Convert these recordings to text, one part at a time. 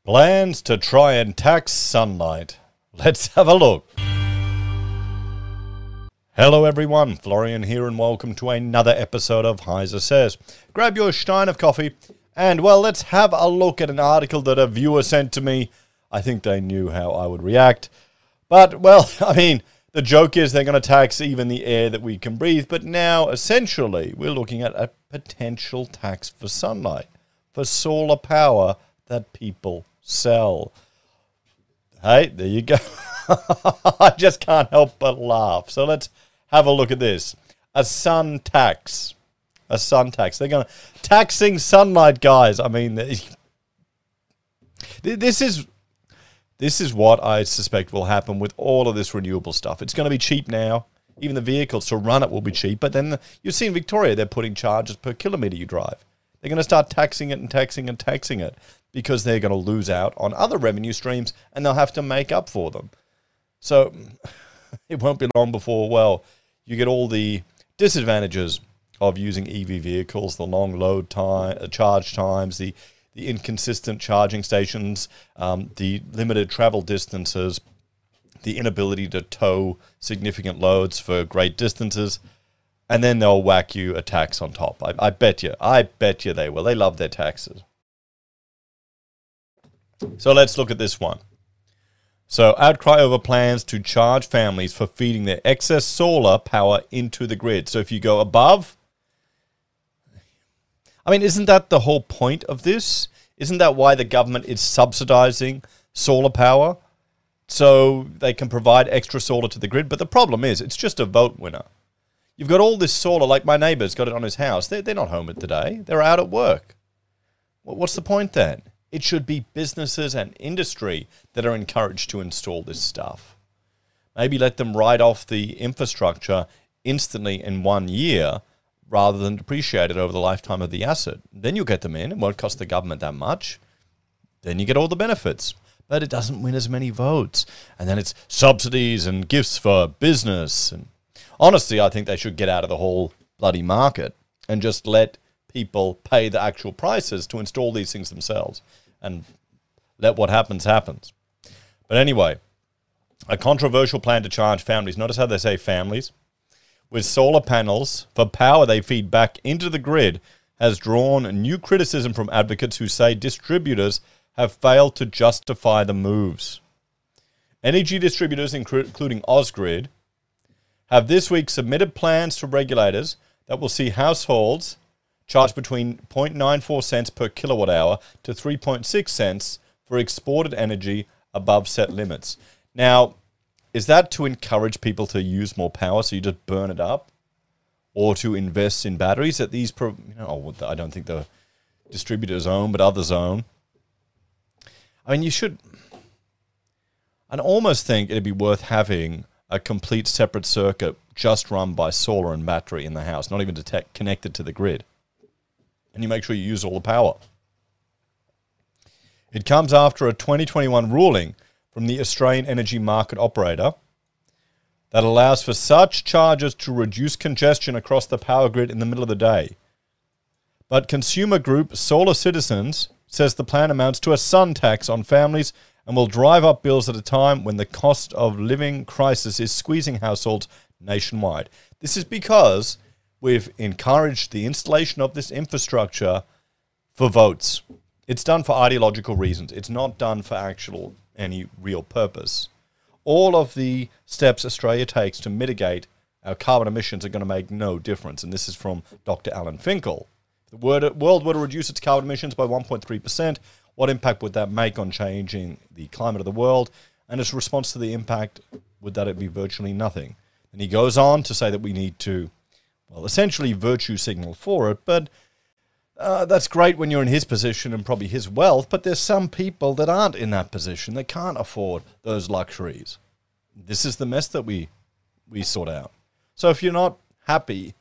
Plans to try and tax sunlight. Let's have a look. Hello everyone, Florian here and welcome to another episode of HeiseSays. Grab your stein of coffee and, well, let's have a look at an article that a viewer sent to me. I think they knew how I would react. But, well, I mean, the joke is they're going to tax even the air that we can breathe. But now, essentially, we're looking at a potential tax for sunlight, for solar power that people sell. Hey, there you go. I just can't help but laugh. So let's have a look at this. A sun tax. A sun tax. They're going to... Taxing sunlight, guys. I mean, this is what I suspect will happen with all of this renewable stuff. It's going to be cheap now. Even the vehicles to run it will be cheap. But then you see in Victoria, they're putting charges per kilometre you drive. They're going to start taxing it and taxing and taxing it because they're going to lose out on other revenue streams and they'll have to make up for them. So it won't be long before, well, you get all the disadvantages of using EV vehicles, the long load time, charge times, the inconsistent charging stations, the limited travel distances, the inability to tow significant loads for great distances, and then they'll whack you a tax on top. I bet you they will. They love their taxes. So let's look at this one. So outcry over plans to charge families for feeding their excess solar power into the grid. So if you go above, I mean, isn't that the whole point of this? Isn't that why the government is subsidizing solar power? So they can provide extra solar to the grid. But the problem is, it's just a vote winner. You've got all this solar, like my neighbour's got it on his house. They're not home today. They're out at work. Well, what's the point then? It should be businesses and industry that are encouraged to install this stuff. Maybe let them write off the infrastructure instantly in 1 year rather than depreciate it over the lifetime of the asset. Then you'll get them in. It won't cost the government that much. Then you get all the benefits. But it doesn't win as many votes. And then it's subsidies and gifts for business. And honestly, I think they should get out of the whole bloody market and just let people pay the actual prices to install these things themselves. And let what happens, happens. But anyway, a controversial plan to charge families, notice how they say families, with solar panels for power they feed back into the grid has drawn new criticism from advocates who say distributors have failed to justify the moves. Energy distributors, including Ausgrid, have this week submitted plans to regulators that will see households charge between 0.94 cents per kilowatt hour to 3.6 cents for exported energy above set limits. Now, is that to encourage people to use more power so you just burn it up? Or to invest in batteries that these, I don't think the distributors own, but others own. I mean, I'd almost think it'd be worth having a complete separate circuit just run by solar and battery in the house, not even connected to the grid. And you make sure you use all the power. It comes after a 2021 ruling from the Australian Energy Market Operator that allows for such charges to reduce congestion across the power grid in the middle of the day. But consumer group Solar Citizens says the plan amounts to a sun tax on families and will drive up bills at a time when the cost of living crisis is squeezing households nationwide. This is because we've encouraged the installation of this infrastructure for votes. It's done for ideological reasons. It's not done for any real purpose. All of the steps Australia takes to mitigate our carbon emissions are going to make no difference. And this is from Dr. Alan Finkel. The world were to reduce its carbon emissions by 1.3%. What impact would that make on changing the climate of the world? And its response to the impact, would that it be virtually nothing? And he goes on to say that we need to, well, essentially virtue signal for it, but that's great when you're in his position and probably his wealth, but there's some people that aren't in that position. They can't afford those luxuries. This is the mess that we sort out. So if you're not happy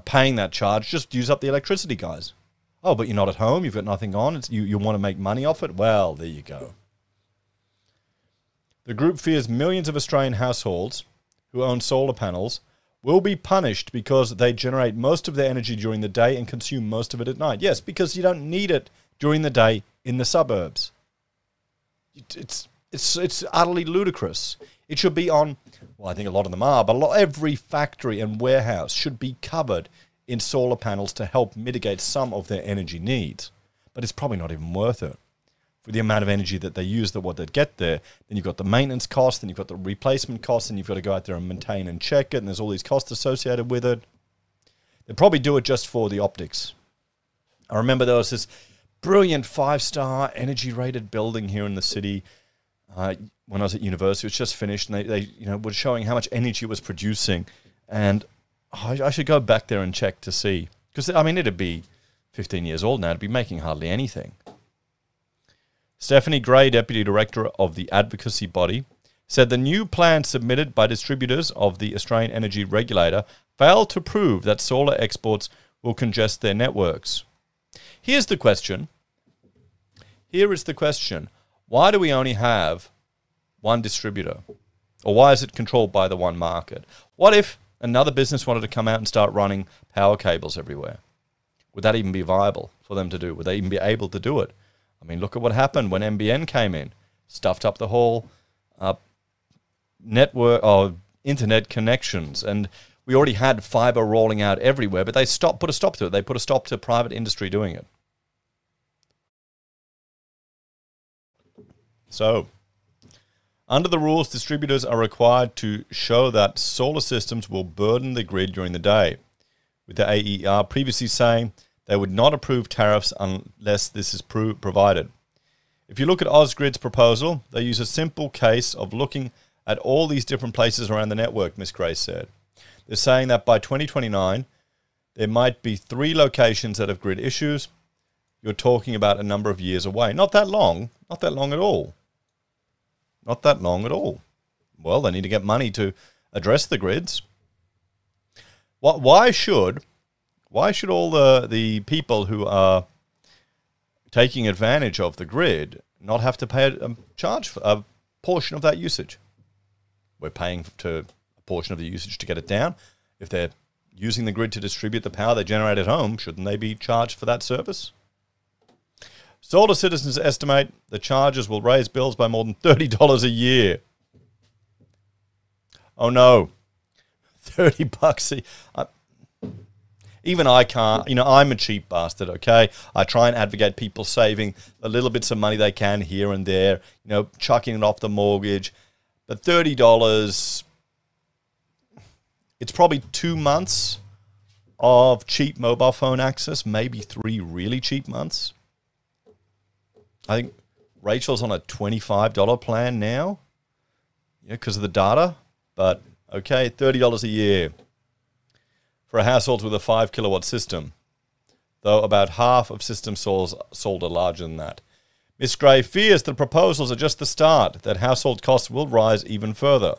paying that charge, just use up the electricity, guys. Oh, but you're not at home, you've got nothing on, you want to make money off it? Well, there you go. The group fears millions of Australian households who own solar panels will be punished because they generate most of their energy during the day and consume most of it at night. Yes, because you don't need it during the day in the suburbs. It's utterly ludicrous. It should be on, well, I think a lot of them are, but every factory and warehouse should be covered in solar panels to help mitigate some of their energy needs. But it's probably not even worth it. For the amount of energy that they use, what they get there, then you've got the maintenance cost, then you've got the replacement cost, and you've got to go out there and maintain and check it, and there's all these costs associated with it. They'll probably do it just for the optics. I remember there was this brilliant 5-star energy-rated building here in the city when I was at university. It was just finished, and they were showing how much energy it was producing. And I should go back there and check to see. Because, I mean, it'd be 15 years old now. It'd be making hardly anything. Stephanie Gray, Deputy Director of the advocacy body, said the new plan submitted by distributors of the Australian Energy Regulator failed to prove that solar exports will congest their networks. Here's the question. Here is the question. Why do we only have one distributor? Or why is it controlled by the one market? What if another business wanted to come out and start running power cables everywhere? Would that even be viable for them to do? Would they even be able to do it? I mean, look at what happened when NBN came in. Stuffed up the whole network of internet connections. And we already had fiber rolling out everywhere, but they put a stop to it. They put a stop to private industry doing it. So, under the rules, distributors are required to show that solar systems will burden the grid during the day, with the AER previously saying they would not approve tariffs unless this is provided. If you look at Ausgrid's proposal, they use a simple case of looking at all these different places around the network, Ms. Gray said. They're saying that by 2029, there might be 3 locations that have grid issues. You're talking about a number of years away. Not that long. Not that long at all. Not that long at all. Well, they need to get money to address the grids. Why should all the people who are taking advantage of the grid not have to pay a charge for a portion of that usage? We're paying to a portion of the usage to get it down. If they're using the grid to distribute the power they generate at home, shouldn't they be charged for that service? Solar citizens estimate the charges will raise bills by more than $30 a year. Oh no, $30 even I can't, I'm a cheap bastard, okay? I try and advocate people saving the little bits of money they can here and there, chucking it off the mortgage. But $30, it's probably 2 months of cheap mobile phone access, maybe 3 really cheap months. I think Rachel's on a $25 plan now, because of the data. But, okay, $30 a year for a household with a 5 kilowatt system, though about half of systems sold are larger than that. Ms. Gray fears the proposals are just the start, that household costs will rise even further.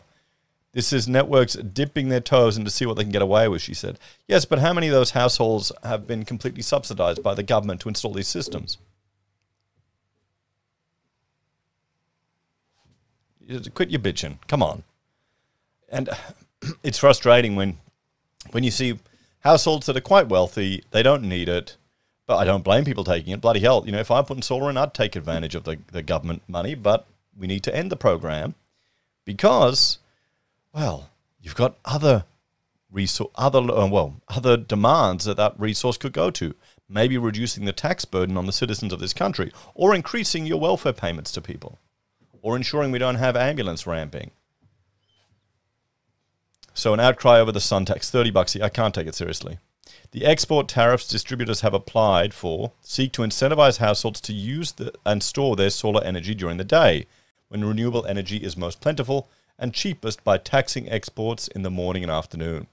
This is networks dipping their toes in to see what they can get away with, she said. Yes, but how many of those households have been completely subsidized by the government to install these systems? Quit your bitching. Come on. And it's frustrating when you see households that are quite wealthy, they don't need it, but I don't blame people taking it. Bloody hell, if I'm putting solar in, I'd take advantage of the government money, but we need to end the program because, well, you've got other demands that resource could go to. Maybe reducing the tax burden on the citizens of this country, or increasing your welfare payments to people, or ensuring we don't have ambulance ramping. So an outcry over the sun tax, $30. I can't take it seriously. The export tariffs distributors have applied for seek to incentivize households to use and store their solar energy during the day, when renewable energy is most plentiful and cheapest, by taxing exports in the morning and afternoon.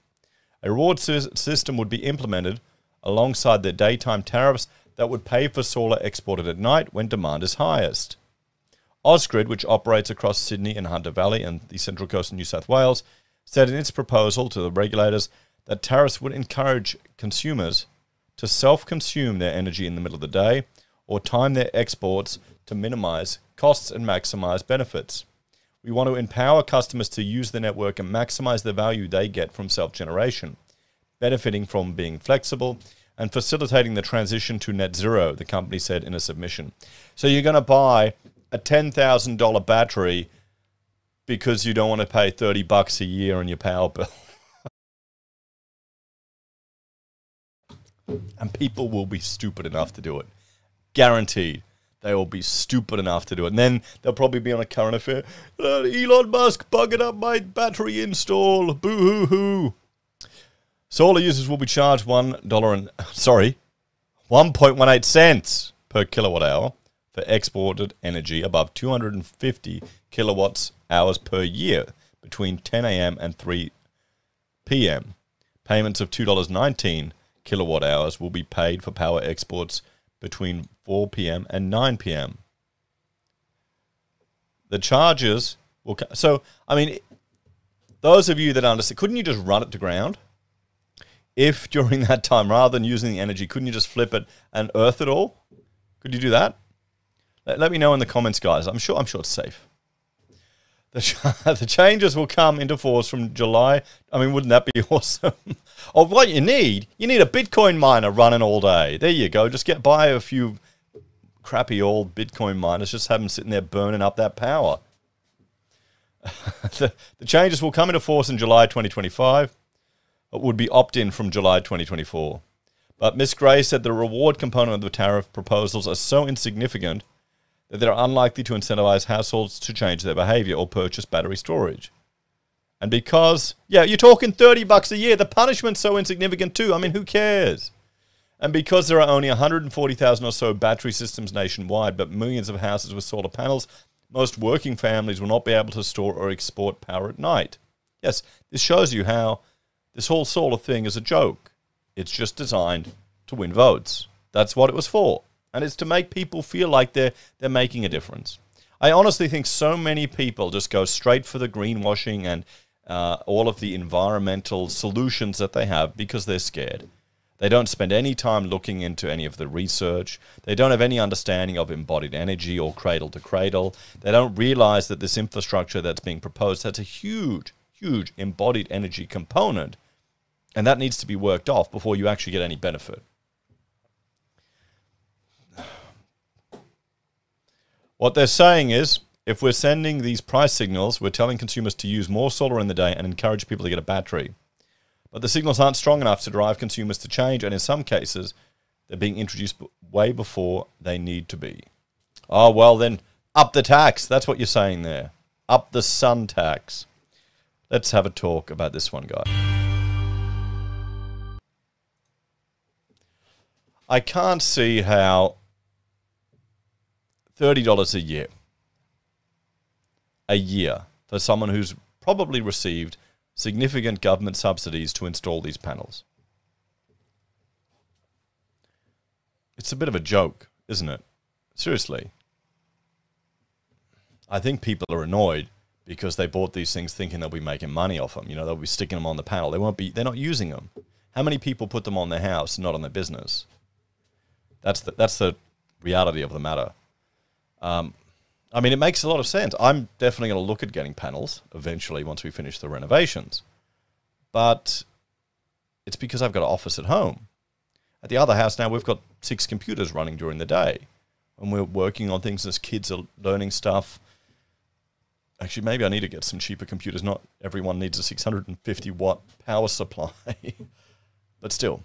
A reward system would be implemented alongside the daytime tariffs that would pay for solar exported at night when demand is highest. Ausgrid, which operates across Sydney and Hunter Valley and the Central Coast of New South Wales, said in its proposal to the regulators that tariffs would encourage consumers to self-consume their energy in the middle of the day or time their exports to minimize costs and maximize benefits. We want to empower customers to use the network and maximize the value they get from self-generation, benefiting from being flexible and facilitating the transition to net zero, the company said in a submission. So you're going to buy a $10,000 battery because you don't want to pay $30 a year on your power bill. And people will be stupid enough to do it. Guaranteed. They will be stupid enough to do it. And then they'll probably be on a current affair. Elon Musk bugging up my battery install. Boo-hoo-hoo. Solar users will be charged $1.18 cents per kilowatt hour for exported energy above 250 kilowatts hours per year between 10 a.m. and 3 p.m. Payments of $2.19 kilowatt hours will be paid for power exports between 4 p.m. and 9 p.m. The charges will... So, I mean, those of you that understand, couldn't you just run it to ground? If during that time, rather than using the energy, couldn't you just flip it and earth it all? Could you do that? Let me know in the comments, guys. I'm sure it's safe. The changes will come into force from July. I mean, wouldn't that be awesome? Oh, what you need a Bitcoin miner running all day. There you go. Just buy a few crappy old Bitcoin miners. Just have them sitting there burning up that power. The changes will come into force in July 2025. It would be opt-in from July 2024. But Ms. Gray said the reward component of the tariff proposals are so insignificant that they're unlikely to incentivize households to change their behavior or purchase battery storage. And because, yeah, you're talking $30 a year, the punishment's so insignificant too. I mean, who cares? And because there are only 140,000 or so battery systems nationwide, but millions of houses with solar panels, most working families will not be able to store or export power at night. Yes, this shows you how this whole solar thing is a joke. It's just designed to win votes. That's what it was for. And it's to make people feel like they're making a difference. I honestly think so many people just go straight for the greenwashing and all of the environmental solutions that they have because they're scared. They don't spend any time looking into any of the research. They don't have any understanding of embodied energy or cradle to cradle. They don't realize that this infrastructure that's being proposed has a huge, huge embodied energy component, and that needs to be worked off before you actually get any benefit. What they're saying is, if we're sending these price signals, we're telling consumers to use more solar in the day and encourage people to get a battery. But the signals aren't strong enough to drive consumers to change, and in some cases, they're being introduced way before they need to be. Oh, well then, up the tax. That's what you're saying there. Up the sun tax. Let's have a talk about this one, guys. I can't see how $30 a year for someone who's probably received significant government subsidies to install these panels. It's a bit of a joke, isn't it? Seriously. I think people are annoyed because they bought these things thinking they'll be making money off them. You know, they'll be sticking them on the panel. They're not using them. How many people put them on their house, not on their business? That's the reality of the matter. I mean, it makes a lot of sense. I'm definitely going to look at getting panels eventually once we finish the renovations. But it's because I've got an office at home. At the other house now, we've got 6 computers running during the day. And we're working on things as kids are learning stuff. Actually, maybe I need to get some cheaper computers. Not everyone needs a 650-watt power supply. But still.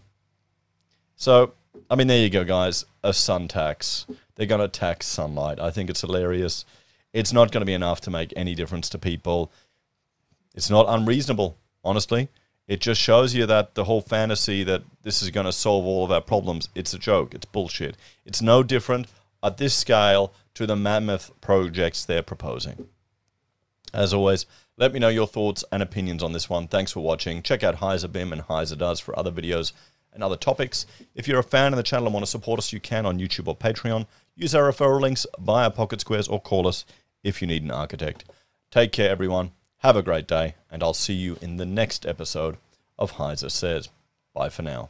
So, I mean, there you go, guys. A sun tax. They're going to tax sunlight. I think it's hilarious. It's not going to be enough to make any difference to people. It's not unreasonable, honestly. It just shows you that the whole fantasy that this is going to solve all of our problems, it's a joke. It's bullshit. It's no different at this scale to the mammoth projects they're proposing. As always, let me know your thoughts and opinions on this one. Thanks for watching. Check out HeiseBim and Heise Does for other videos and other topics. If you're a fan of the channel and want to support us, you can on YouTube or Patreon. Use our referral links, buy our pocket squares, or call us if you need an architect. Take care, everyone. Have a great day, and I'll see you in the next episode of HeiseSays. Bye for now.